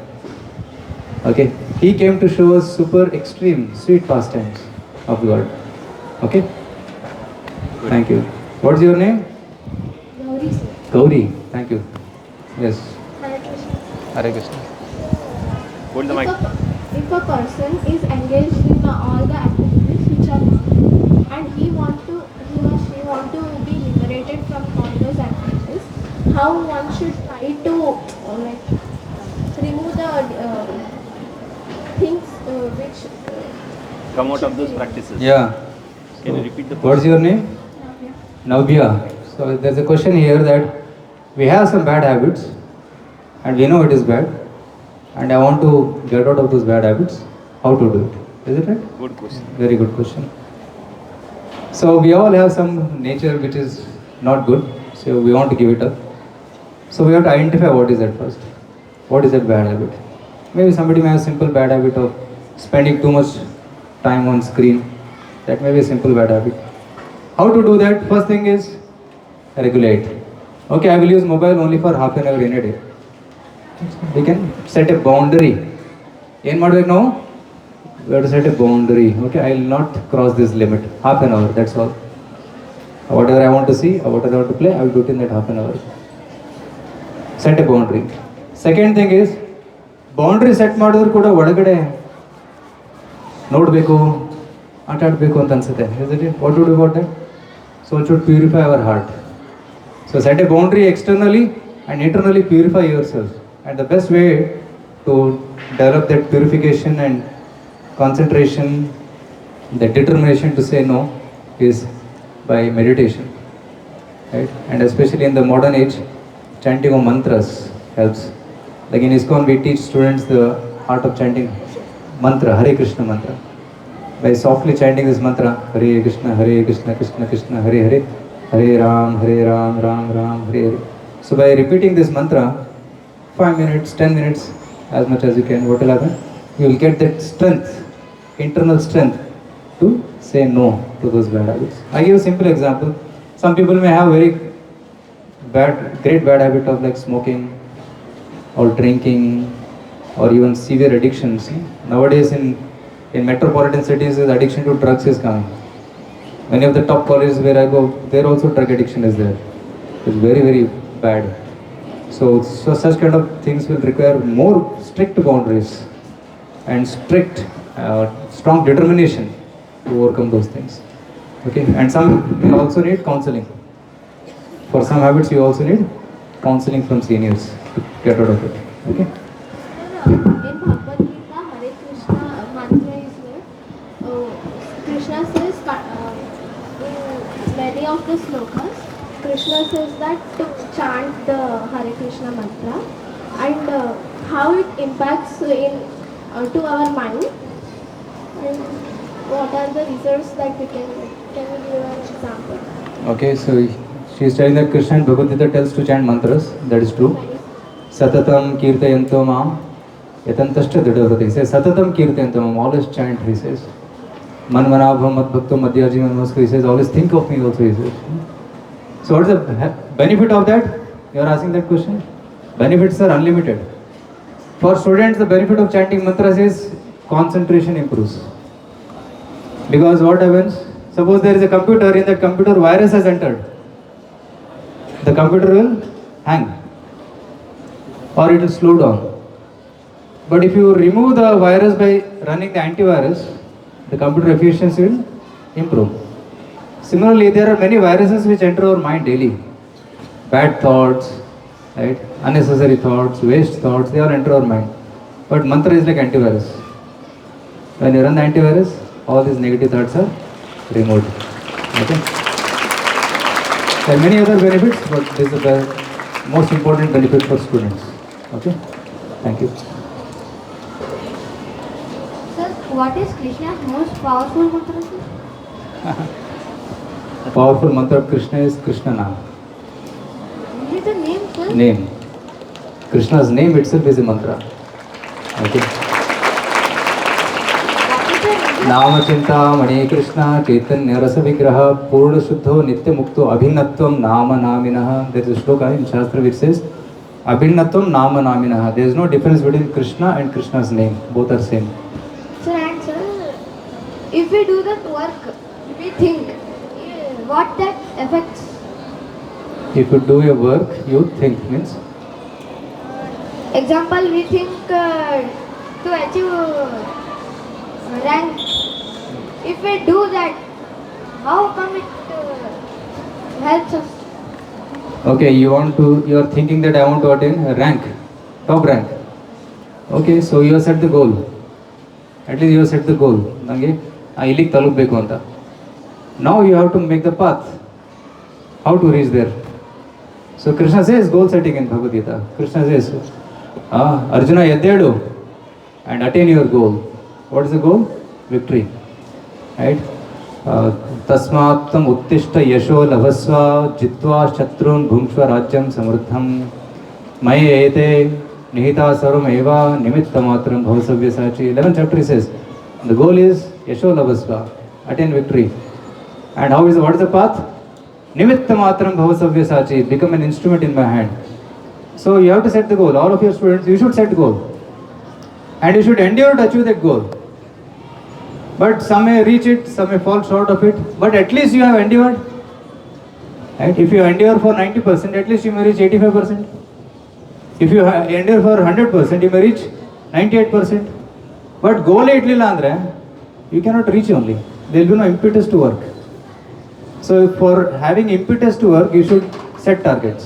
Okay, he came to show us super extreme sweet pastimes of God. Okay, thank you. What's your name? Gauri, sir. Gauri, thank you. Yes, Hare Krishna. Hare Krishna. Hold the mic. If a person is engaged in all the activities which are wrong and he or she want to be liberated from all those activities, how one should try to like remove the things which Come out of should those be practices. Yeah. Can you repeat the What's your name? Navya. So there's a question here that we have some bad habits and we know it is bad and I want to get out of those bad habits. How to do it? Is it right? Good question. Very good question. So we all have some nature which is not good. So we want to give it up. So we have to identify what is that first. What is that bad habit? Maybe somebody may have a simple bad habit of spending too much time on screen. That may be a simple bad habit. How to do that? First thing is regulate. Okay, I will use mobile only for half an hour in a day. We can set a boundary. ಏನು ಮಾಡ್ಬೇಕು ನಾವು? We have to set a boundary. Okay, I will not cross this limit. Half an hour, that's all. Whatever I want to see or whatever I want to play, I will do it in that half an hour. Set a boundary. Second thing is, boundary set ಮಾಡಿದ್ರು ಕೂಡ ಒಳಗಡೆ ನೋಡಬೇಕು ಆಟ ಆಡಬೇಕು ಅಂತ ಅನ್ಸುತ್ತೆ. What to do about that? So it should purify our heart. So set a boundary externally and internally purify yourself. And the best way to develop that purification and concentration, the determination to say no is by meditation. Right? And especially in the modern age, chanting of mantras helps. Like in ISKCON, we teach students the art of chanting mantra, Hare Krishna mantra. By softly chanting this mantra, Hare Krishna, Krishna Krishna, Hare Hare, Hare Ram, Ram Ram, Hare Hare. So by repeating this mantra, 5 minutes, 10 minutes, as much as you can, what will happen? You will get that strength, internal strength to say no to those bad habits. I give a simple example. Some people may have very great bad habit of like smoking or drinking or even severe addictions. Nowadays in metropolitan cities, the addiction to drugs is coming. Many of the top colleges where I go, there also drug addiction is there. It's very, very bad. So such kind of things will require more strict boundaries and strong determination to overcome those things. Okay, and some will also need counseling. For some habits, you also need counseling from seniors to get out of it. Okay. In Bhagavad Gita, Hare Krishna mantra is there. Krishna says in many of the slokas, Krishna says that to chant the Hare Krishna mantra and how it impacts to our mind and what are the results that we can get. Can you give an example? Okay, so she is telling that Krishna in Bhagavad Gita tells to chant mantras. That is true. Satatam kirtayanto mam yatantashcha dridhavrati. He says Satatam kirtayanto mam. Always chant, he says. Manmanabham madbhakto madhyaji namaskar. He says always think of me also, he says. So what is the benefit of that? You are asking that question? Benefits are unlimited. For students, the benefit of chanting mantras is concentration improves. Because what happens? Suppose there is a computer, in that computer virus has entered. The computer will hang or it will slow down. But if you remove the virus by running the antivirus, the computer efficiency will improve. Similarly, there are many viruses which enter our mind daily. Bad thoughts, right? Unnecessary thoughts, waste thoughts, they all enter our mind. But mantra is like antivirus. When you run the antivirus, all these negative thoughts are removed. Okay? There are many other benefits, but this is the most important benefit for students. Okay? Thank you. Sir, what is Krishna's most powerful mantra? Powerful mantra of Krishna is Krishna Nam. Is it a name, sir? Name. Krishna's name itself is a mantra. Okay. What is the reason? नाम चिंतामणि कृष्ण चैतन्य रस विग्रह पूर्ण शुद्धो नित्य मुक्तो अभिन्नत्वम नाम नामिनः. There is a shloka in Shastra which says अभिन्नत्वम नाम नामिनः. There is no difference between Krishna and Krishna's name. Both are same. Sir, and sir, if we do that work, we think what that affects. If you do your work, you think means. Example, we think to achieve rank. If we do that, how come it helps us? Okay, you are thinking that I want to attain a rank, top rank. Okay, so you have set the goal. At least you have set the goal. ನನಗೆ ಇಲ್ಲಿಗೆ ತಲುಪಬೇಕು ಅಂತ. Now you have to make the path. How to reach there? So Krishna says goal setting in Bhagavad Gita. Krishna says, Arjuna ಎದ್ದೇಳು and attain your goal. What is the goal? Victory. Right? तस्मात्तम उत्तिष्ठ यशो लभस्व जित्वा शत्रुन भुंक्ष्व राज्यम समृद्धम मये एते निहिता सर्वमेव निमित्तमात्रं भव सव्यसाची. 11th chapter says the goal is yasho labhasva, attain victory. And what is the path? Nimittamatram bhava savyasachi, become an instrument in my hand. So you have to set the goal. All of your students, you should set goal. And you should endure to achieve that goal. But some may reach it, some may fall short of it. But at least you have endured. Right? If you endure for 90%, at least you may reach 85%. If you endure for 100%, you may reach 98%. But goal itliಲ್ಲ ಅಂದ್ರೆ you cannot reach only. There will be no impetus to work. So for having impetus to work, you should set targets.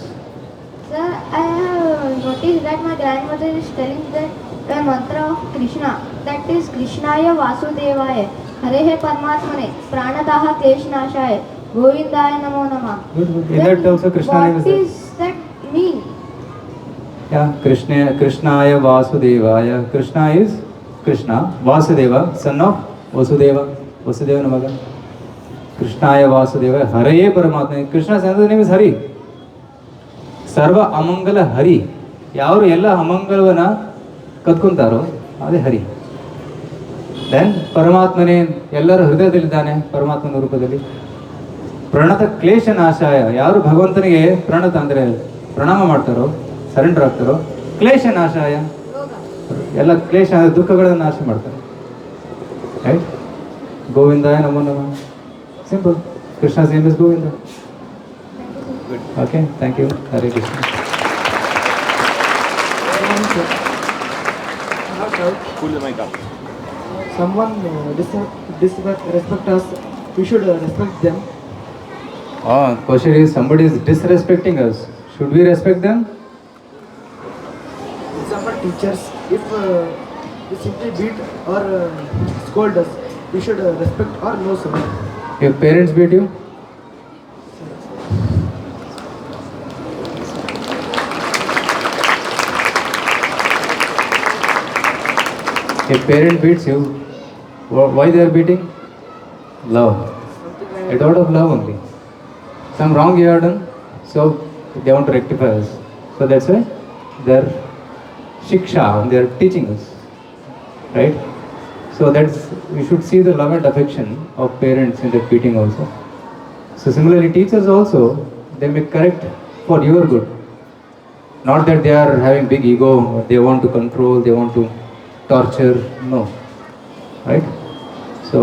Sir, I have noticed that my grandmother is telling that the mantra of Krishna, that is Krishnaya Vasudevaya, Harehe Paramatmane, Pranadaha Kleshnashaya, Govindaya Namo Namah. Is that also Krishna name? What does that mean? Yeah, Krishnaya Vasudevaya. Krishna is Krishna, Vasudeva, son of Vasudeva. Vasudeva Namaga. Krishnaya Vasudeva, Haraye Paramatmane. Krishna's another name is Hari. Sarva Amangala Hari. ಯಾರು ಎಲ್ಲ ಅಮಂಗಲವನ್ನ ಕದ್ಕೊಂತಾರೋ ಅದೇ ಹರಿ. Then ಪರಮಾತ್ಮನೇ ಎಲ್ಲರ ಹೃದಯದಲ್ಲಿದ್ದಾನೆ ಪರಮಾತ್ಮನ ರೂಪದಲ್ಲಿ. ಪ್ರಣತ ಕ್ಲೇಶ ನಾಶಾಯ, ಯಾರು ಭಗವಂತನಿಗೆ ಪ್ರಣತ ಅಂದರೆ ಪ್ರಣಾಮ ಮಾಡ್ತಾರೋ, ಸರೆಂಡರ್ ಆಗ್ತಾರೋ, ಕ್ಲೇಶ ನಾಶಾಯ, ಎಲ್ಲ ಕ್ಲೇಶ ದುಃಖಗಳನ್ನು ನಾಶ ಮಾಡ್ತಾರೆ. ರೈಟ್? ಗೋವಿಂದಾಯ ನಮೋ ನಮಃ. Simple. Krishna's name is Govinda. Okay, thank you. Hare Krishna. Pull the mic up. Someone disrespect us, we should respect them. Question is, somebody is disrespecting us. Should we respect them? Example, teachers, if they simply beat or scold us, we should respect or no, sir. If parents beat you? If parent beats you, why they are beating? Love. It's out of love only. Some wrong you have done, so they want to rectify us. So that's why they are shiksha, they are teaching us. Right? So that's, we should see the love and affection of parents in that beating also. So similarly, teachers also, they may correct for your good. Not that they are having big ego, they want to control, they want to torture, no. Right? So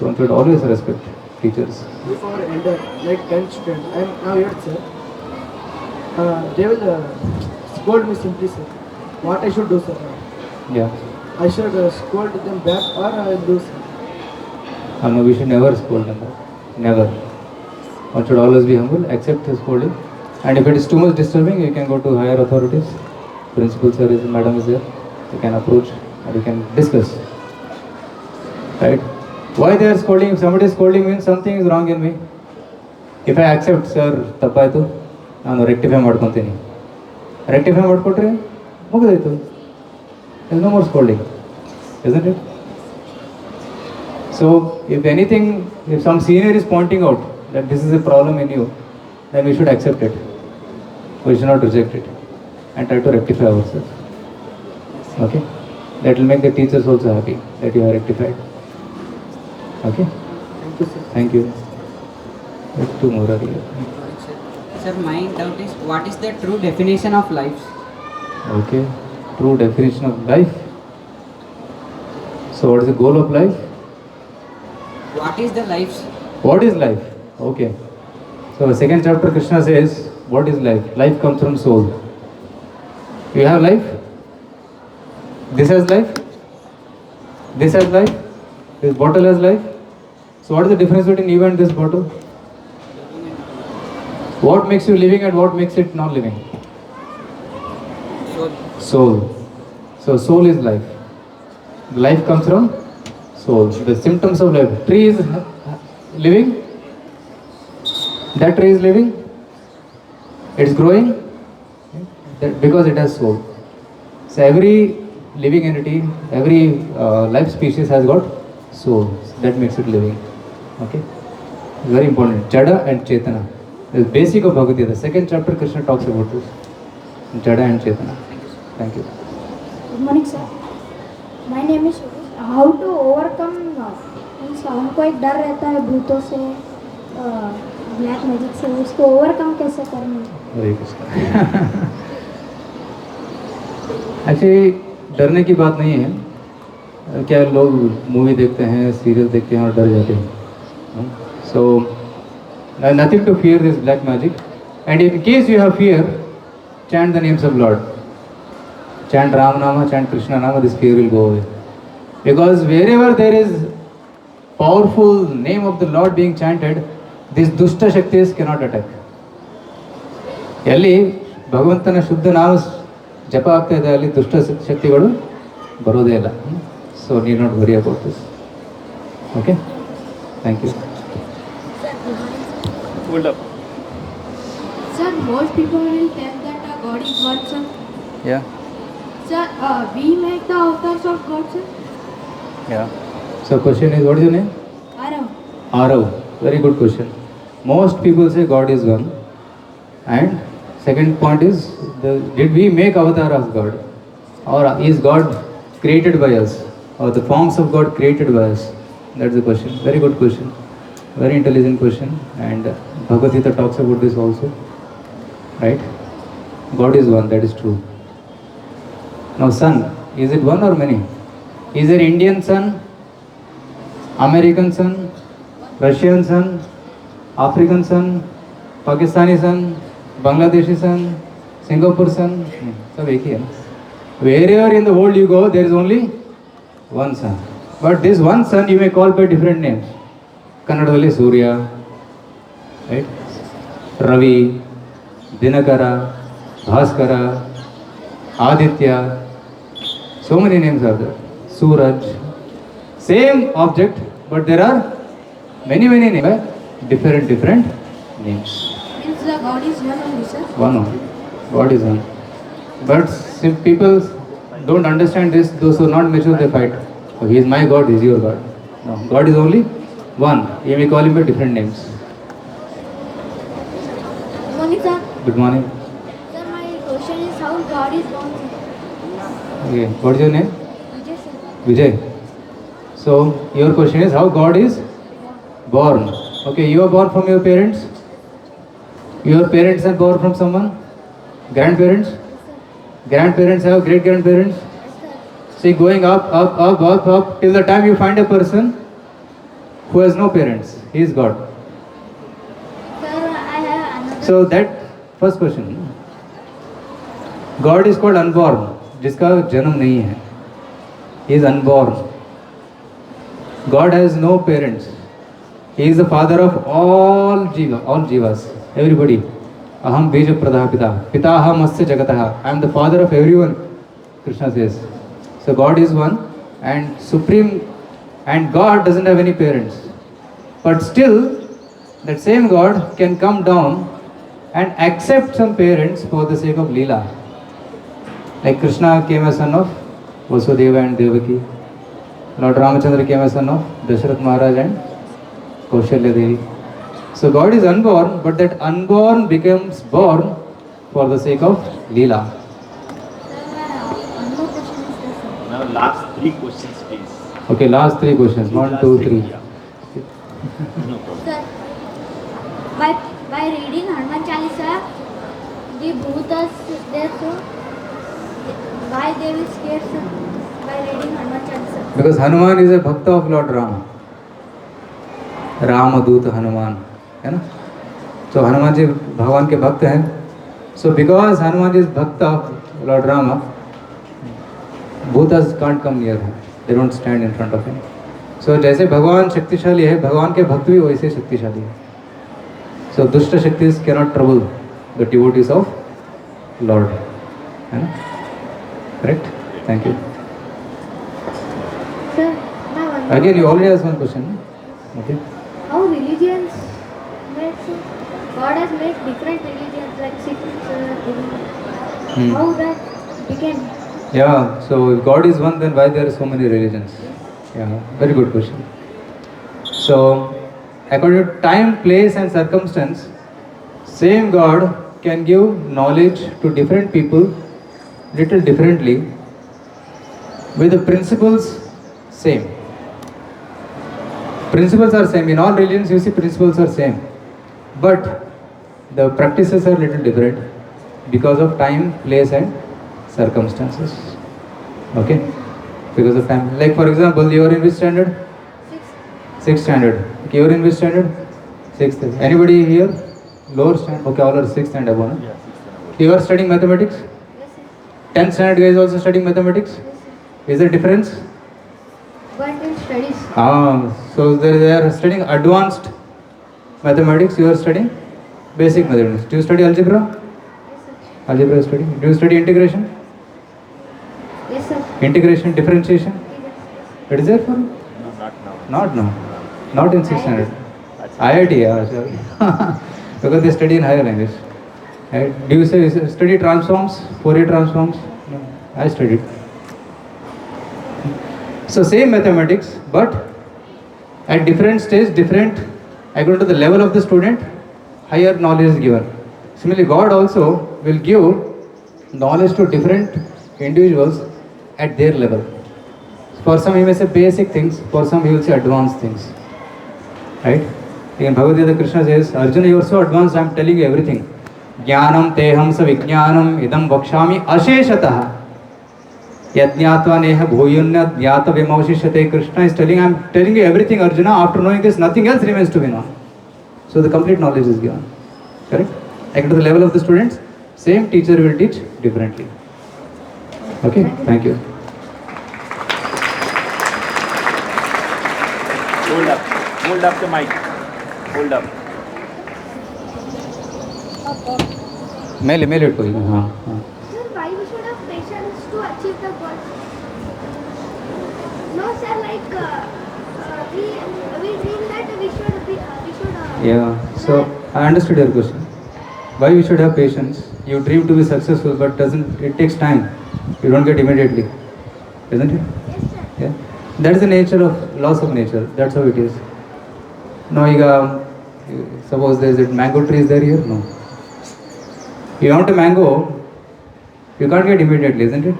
one should always respect teachers. Before elder, like 10th student, I am now 8th, sir. They will scold me simply, sir. What I should do, sir? Yeah. I should scold them back or I will do, sir. No, we should never scold them. Never. One should always be humble, accept his scolding. And if it is too much disturbing, you can go to higher authorities. Principal sir is, madam is there. You can approach and you can discuss. Right? Why they are scolding? If somebody is scolding means something is wrong in me. If I accept, sir, ತಪ್ಪಾಯಿತು, ನಾನು rectify ಮಾಡ್ಕೊತೀನಿ. Rectify ಮಾಡಿಕೊಟ್ರೆ ಮುಗಿದಾಯಿತು. There is no more scolding. Isn't it? So, if anything, if some senior is pointing out that this is a problem in you, then we should accept it. We should not reject it and try to rectify ourselves. Okay? That will make the teachers also happy that you are rectified. Okay? Thank you, sir. Thank you. Let's do more here. Sir, my doubt is, what is the true definition of life? Okay. True definition of life. So, what is the goal of life? What is the life? What is life? Okay. So, the second chapter, Krishna says, What is life? Life comes from soul. You have life? This has life? This has life? This bottle has life? So what is the difference between you and this bottle? What makes you living and what makes it not living? Soul. So soul is life. Life comes from soul. The symptoms of life. Tree is living. That tree is living. It's growing. Because it has soul. So every living entity, every life species has got soul. That makes it living. Okay. Very important. Jada and Chetana. The basic of Bhagavad Gita. The second chapter Krishna talks about this. Jada and Chetana. Thank you. Good morning, sir. My name is Suresh. How to overcome means हमको एक डर रहता है भूतों से black magic से, उसको overcome कैसे करना? हरे कृष्ण। एक्चुअली डरने की बात नहीं है। क्या लोग मूवी देखते हैं, सीरियल देखते हैं और डर जाते हैं। So nothing to fear this black magic and in case you have fear, chant the names of Lord. Chant Ram Nama, chant Krishna Nama, this fear will go away. Because wherever there is powerful name of the Lord being chanted, these dushta shaktis cannot attack. ಎಲ್ಲಿ ಭಗವಂತನ ಶುದ್ಧ ನಾಮ ಜಪ ಆಗ್ತಾ ಇದೆ ಅಲ್ಲಿ ದುಷ್ಟ ಶಕ್ತಿಗಳು ಬರೋದೇ ಇಲ್ಲ. So need not worry about this. Okay, thank you. Hold up. Sir, most people will tell that God is one, sir. Yeah. Sir, we make the avatars of God, sir. Yeah. So question is, what is your name? Arav. Arav. Very good question. Most people say God is one. And second point is, did we make avatar of God? Or is God created by us? Or the forms of God created by us? That's the question. Very good question. Very intelligent question. And Bhagavad Gita talks about this also. Right? God is one, that is true. Now sun, is it one or many? Is there Indian sun, American sun, Russian sun, African sun, Pakistani sun, Bangladeshi sun, Singapore sun? सब एक ही है. Wherever in the world you go, there is only one sun. But this one sun you may call by different names. Kannadadalli Surya, right? Ravi, Dinakara, Bhaskara, Aditya. So many names are there. Suraj. Same object, but there are many names, different names. Means the God is one only, sir. One only. God is one. But if people don't understand this, those who are not mature, they fight. Oh, he is my God, he is your God. No, God is only one. You may call him by different names. Good morning, sir. Good morning. Sir, my question is how God is born, sir. Okay. What is your name? Vijay, sir. Vijay. So your question is how God is born. Okay, you are born from your parents. Your parents are born from someone. Grandparents. Grandparents have great grandparents. See, going up till the time you find a person who has no parents. He is God. Sir, I have another. So that first question. God is called unborn, जिसका जन्म नहीं है. He is unborn. God has no parents. He is the father of all jivas, everybody. Aham bija pradha pita. Pitaham asya jagataha. I am the father of everyone, Krishna says. So God is one and supreme, and God doesn't have any parents. But still, that same God can come down and accept some parents for the sake of Leela. Like Krishna came as son of Vasudeva and Devaki. Lord Ramachandra came as son of Dasharath Maharaj and Kaushalya Devi. So God is unborn, but that unborn becomes born for the sake of Leela. One more question is there, sir. Now last 3 questions, please. Okay, last 3 questions. 1, Last 2, three, 3. yeah. No problem. Sir, by reading Hanuman Chalisa, the bhutas there, so why they will scare, sir? By reading Hanuman Chalisa. Because Hanuman is a bhakta of Lord Rama. Rama Dut Hanuman. है ना? So Hanuman ji भगवान के भक्त हैं. So because Hanuman is bhakta of Lord Rama, Bhutas can't come near him. They don't stand in front of him. So जैसे भगवान शक्तिशाली है, भगवान के भक्त भी वैसे शक्तिशाली है. So दुष्ट शक्तिस cannot trouble the devotees of Lord. है ना? Correct? Thank you. Sir, now one Again, you already asked one question. Okay. how religions made so God has made different religions like Sikh, how that became. Yeah. So if God is one, then why there are so many religions? Yeah. Very good question. So according to time, place, and circumstance, same God can give knowledge to different people little differently with the principles same. Principles are same. In all religions you see principles are same. But the practices are little different because of time, place and circumstances. Okay? Because of time. Like for example, you are in which standard? Sixth standard. Okay, you are in which standard? Sixth. Anybody here? Lower standard? Okay, all are sixth and above. No? You are studying mathematics? Yes, sir. 10th standard guy is also studying mathematics? Yes, sir. Is there difference? But in studies. So they are studying advanced mathematics, you are studying basic mathematics. Do you study algebra? Yes, sir. Algebra is studying. Do you study integration? Yes, sir. Integration, differentiation? Yes, It is there for you? No, not now. Not now. Not in 6th standard. That's IIT, yeah, sorry. Because they study in higher language. Right? Do you say study transforms, Fourier transforms? No, I studied. So same mathematics, but at different stage, different according to the level of the student, higher knowledge is given. Similarly, God also will give knowledge to different individuals at their level. For some he may say basic things, for some he will say advanced things. Right? In Bhagavad Gita, Krishna says, Arjuna, you are so advanced, I am telling you everything. Jnanam teham sa vijnanam idam vakshami asheshatah. Yajnatva neha bhuyunya jnata vimavshishyate. Krishna is telling, I am telling you everything, Arjuna. After knowing this, nothing else remains to be known. So the complete knowledge is given. Correct? According to the level of the students, same teacher will teach differently. Okay? Thank you. Hold up. Hold up the mic. Hold up. Mail it कोई हाँ हाँ Sir, why we should have patience to achieve the goal? No, sir. Like we dream that we should be Yeah, so I understood your question. Why we should have patience? You dream to be successful, but it takes time. You don't get immediately, isn't it? Yes, sir. Yeah, that is the nature of laws of nature. That's how it is. No, suppose there is a mango tree is there here. No, you want a mango, you can't get immediately, isn't it?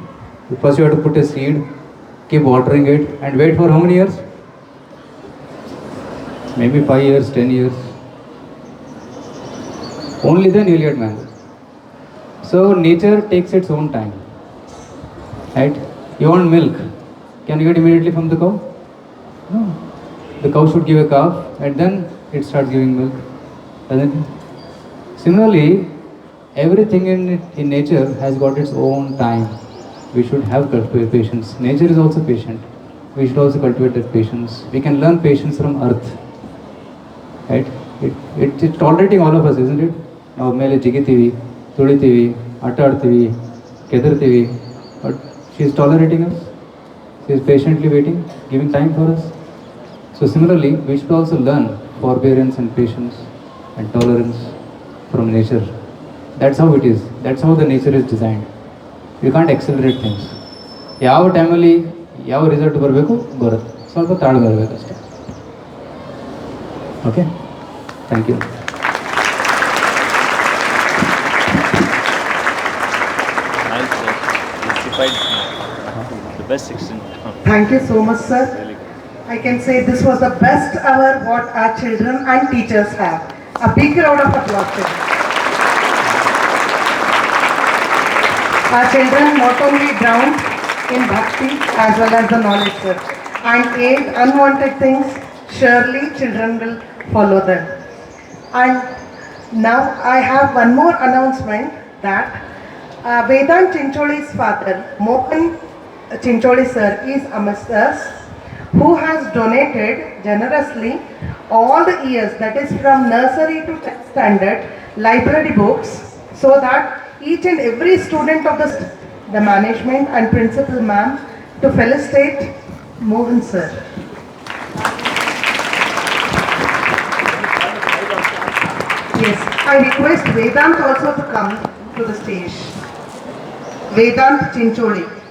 First you have to put a seed, keep watering it, and wait for how many years? Maybe 5 years, 10 years. Only then you will get mango. So nature takes its own time. Right? You want milk. Can you get immediately from the cow? No. The cow should give a calf and then it starts giving milk. Doesn't it? Similarly, everything in nature has got its own time. We should have patience. Nature is also patient. We should also cultivate that patience. We can learn patience from earth. Right? It's tolerating all of us, isn't it? Now, ಮೇಲೆ ಜಿಗಿತೀವಿ, ತುಳಿತೀವಿ, ಆಟ ಆಡ್ತೀವಿ, ಕೆದರ್ತೀವಿ, but she is tolerating us. She is patiently waiting, giving time for us. So similarly, we should also learn forbearance and patience and tolerance from nature. That's how it is. That's how the nature is designed. You can't accelerate things. ಯಾವ ಟೈಮಲ್ಲಿ ಯಾವ result ಬರಬೇಕು ಬರುತ್ತೆ, ಸ್ವಲ್ಪ ತಾಳ್ಮೆ ಇರಬೇಕಷ್ಟೇ. Okay? Thank you. Nice, sir. Justified. The best section. Thank you so much, sir. Really good. I can say this was the best hour what our children and teachers have. A big round of applause. To them. Our children not only drowned in bhakti as well as the knowledge, sir, and ate unwanted things. Surely children will follow them. And Now I have one more announcement that Vedant Chincholi's father, Mohan Chincholi sir, is amongst us, who has donated generously all the years, that is from nursery to 10th standard, library books, so that each and every student of the management and principal ma'am to felicitate Mohan sir. Yes, I request Vedant also to come to the stage. Vedant Chincholi.